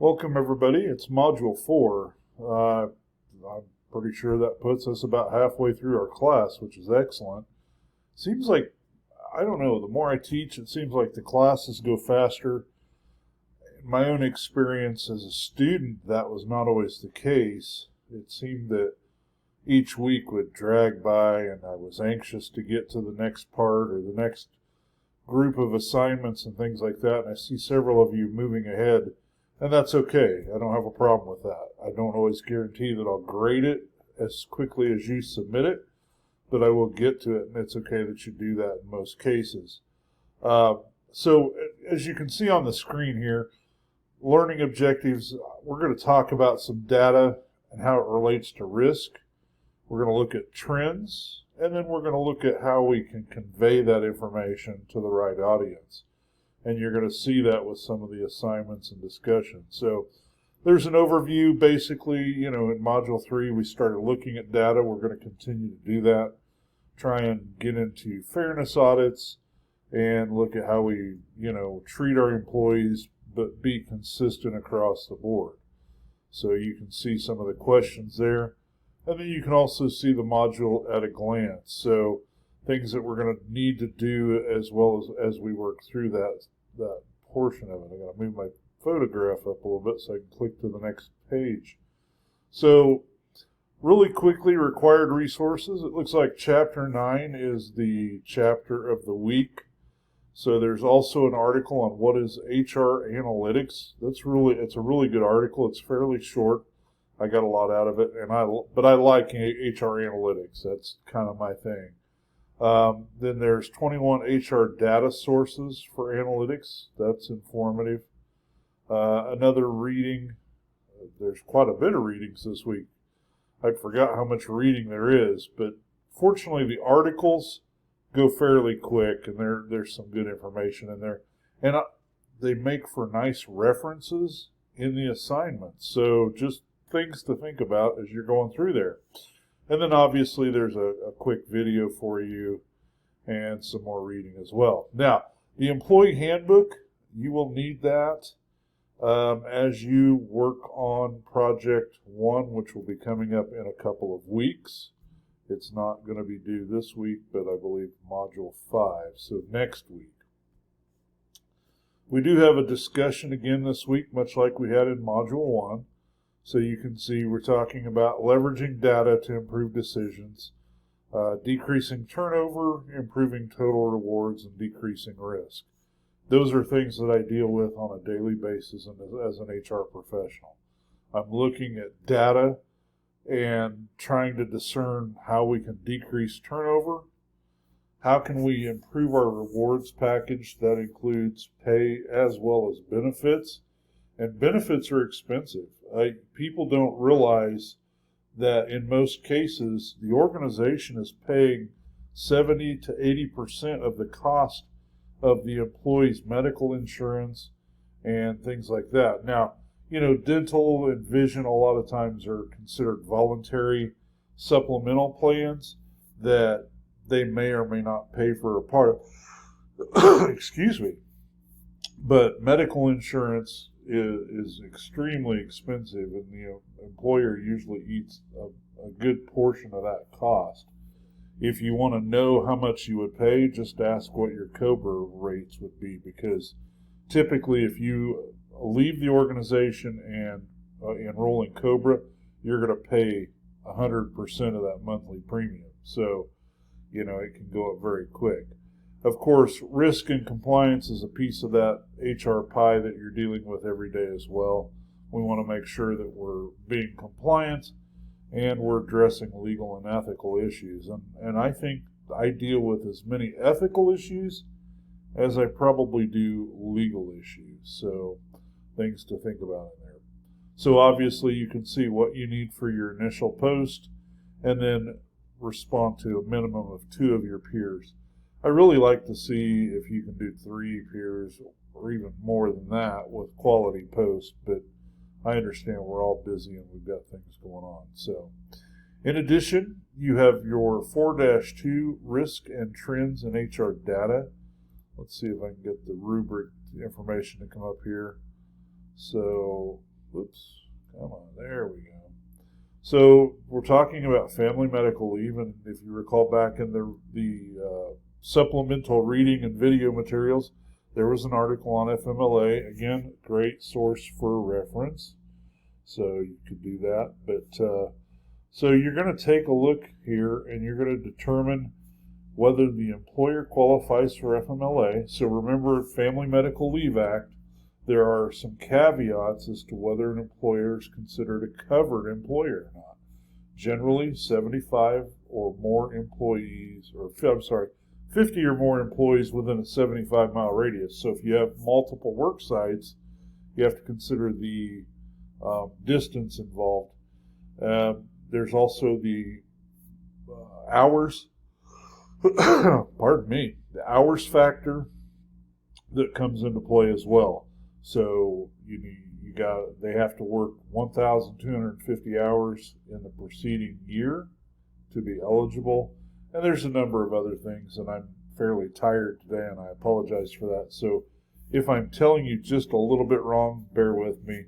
Welcome everybody, it's Module 4. I'm pretty sure that puts us about halfway through our class, which is excellent. Seems like, I don't know, the more I teach, it seems like the classes go faster. In my own experience as a student, that was not always the case. It seemed that each week would drag by and I was anxious to get to the next part or the next group of assignments and things like that. And I see several of you moving ahead. And that's okay. I don't have a problem with that. I don't always guarantee that I'll grade it as quickly as you submit it, but I will get to it, and it's okay that you do that in most cases. So as you can see on the screen here, learning objectives, we're going to talk about some data and how it relates to risk. We're going to look at trends, and then we're going to look at how we can convey that information to the right audience. And you're going to see that with some of the assignments and discussions. So there's an overview. Basically, in Module 3, we started looking at data. We're going to continue to do that, try and get into fairness audits and look at how we, treat our employees, but be consistent across the board. So you can see some of the questions there. And then you can also see the module at a glance. So things that we're going to need to do as well as we work through that portion of it. I'm going to move my photograph up a little bit so I can click to the next page. So really quickly, required resources. It looks like Chapter 9 is the chapter of the week. So there's also an article on what is HR analytics. It's a really good article. It's fairly short. I got a lot out of it, but I like HR analytics. That's kind of my thing. Then there's 21 HR data sources for analytics. That's informative. Another reading. There's quite a bit of readings this week. I forgot how much reading there is, but fortunately the articles go fairly quick, and there's some good information in there. And they make for nice references in the assignments. So just things to think about as you're going through there. And then obviously there's a quick video for you and some more reading as well. Now, the employee handbook, you will need that as you work on Project 1, which will be coming up in a couple of weeks. It's not going to be due this week, but I believe Module 5, so next week. We do have a discussion again this week, much like we had in Module 1. So you can see we're talking about leveraging data to improve decisions, decreasing turnover, improving total rewards, and decreasing risk. Those are things that I deal with on a daily basis and as an HR professional. I'm looking at data and trying to discern how we can decrease turnover. How can we improve our rewards package? That includes pay as well as benefits. And benefits are expensive. People don't realize that in most cases, the organization is paying 70 to 80% of the cost of the employee's medical insurance and things like that. Now, dental and vision a lot of times are considered voluntary supplemental plans that they may or may not pay for a part of. Excuse me. But medical insurance is extremely expensive, and the employer usually eats a good portion of that cost. If you want to know how much you would pay, just ask what your COBRA rates would be, because typically if you leave the organization and enroll in COBRA, you're going to pay 100% of that monthly premium. So, it can go up very quick. Of course, risk and compliance is a piece of that HR pie that you're dealing with every day as well. We want to make sure that we're being compliant and we're addressing legal and ethical issues. And I think I deal with as many ethical issues as I probably do legal issues. So things to think about in there. So obviously you can see what you need for your initial post and then respond to a minimum of 2 of your peers. I really like to see if you can do 3 peers or even more than that with quality posts, but I understand we're all busy and we've got things going on. So, in addition, you have your 4-2 risk and trends in HR data. Let's see if I can get the rubric information to come up here. So Whoops, come on, there we go. So we're talking about family medical leave, and if you recall back in the supplemental reading and video materials, there was an article on FMLA. Again, great source for reference, so you could do that. But so you're going to take a look here, and you're going to determine whether the employer qualifies for FMLA. So remember, Family Medical Leave Act, there are some caveats as to whether an employer is considered a covered employer or not. Generally, 75 or more employees, or 50 or more employees within a 75-mile radius. So if you have multiple work sites, you have to consider the distance involved. There's also the hours, pardon me, the hours factor that comes into play as well. So they have to work 1,250 hours in the preceding year to be eligible. And there's a number of other things, and I'm fairly tired today, and I apologize for that. So if I'm telling you just a little bit wrong, bear with me.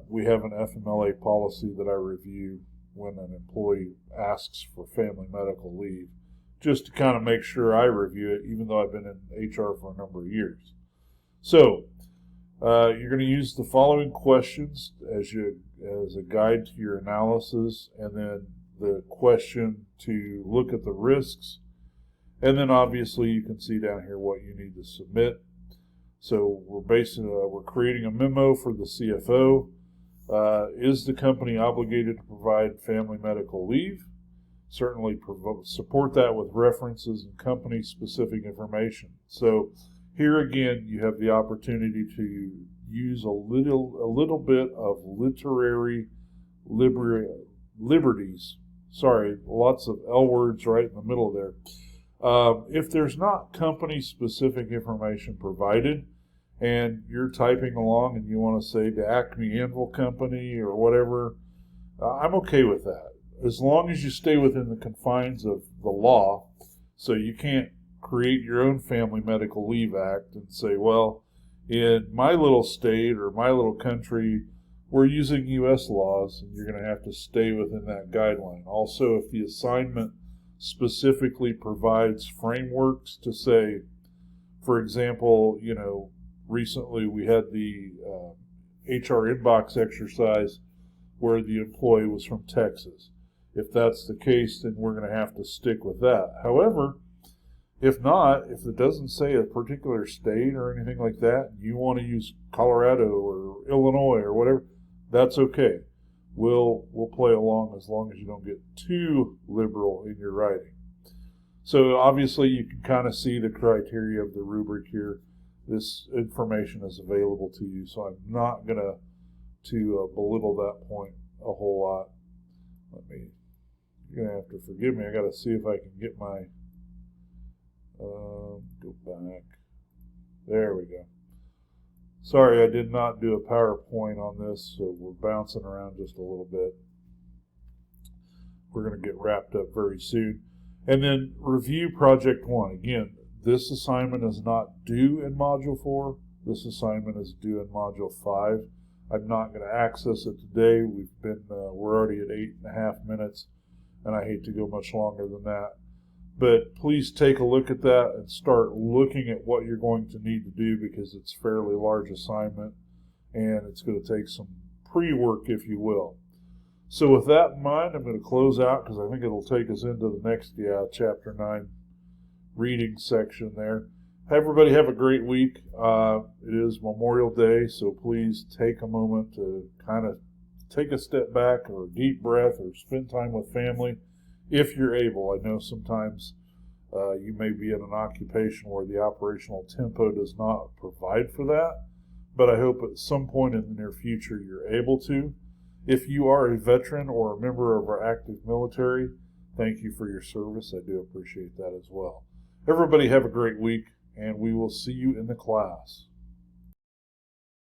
We have an FMLA policy that I review when an employee asks for family medical leave, just to kind of make sure I review it, even though I've been in HR for a number of years. So you're going to use the following questions as a guide to your analysis, and then the question to look at the risks, and then obviously you can see down here what you need to submit. So we're creating a memo for the CFO. Is the company obligated to provide family medical leave? Certainly support that with references and company-specific information. So here again, you have the opportunity to use a little bit of literary liberties. Sorry, lots of L words right in the middle there. If there's not company-specific information provided, and you're typing along and you want to say the Acme Anvil Company or whatever, I'm okay with that, as long as you stay within the confines of the law. So you can't create your own Family Medical Leave Act and say, well, in my little state or my little country, we're using U.S. laws, and you're going to have to stay within that guideline. Also, if the assignment specifically provides frameworks to say, for example, recently we had the HR inbox exercise where the employee was from Texas. If that's the case, then we're going to have to stick with that. However, if not, if it doesn't say a particular state or anything like that, you want to use Colorado or Illinois or whatever, that's okay. We'll play along as long as you don't get too liberal in your writing. So obviously you can kind of see the criteria of the rubric here. This information is available to you, so I'm not going to belittle that point a whole lot. You're going to have to forgive me. I got to see if I can get my, go back. There we go. Sorry, I did not do a PowerPoint on this, so we're bouncing around just a little bit. We're going to get wrapped up very soon. And then review Project 1. Again, this assignment is not due in Module 4. This assignment is due in Module 5. I'm not going to access it today. We're already at 8.5 minutes, and I hate to go much longer than that. But please take a look at that and start looking at what you're going to need to do, because it's a fairly large assignment, and it's going to take some pre-work, if you will. So with that in mind, I'm going to close out, because I think it'll take us into the next, Chapter 9 reading section there. Everybody have a great week. It is Memorial Day, so please take a moment to kind of take a step back or a deep breath or spend time with family if you're able. I know sometimes you may be in an occupation where the operational tempo does not provide for that, but I hope at some point in the near future you're able to. If you are a veteran or a member of our active military, thank you for your service. I do appreciate that as well. Everybody have a great week, and we will see you in the class.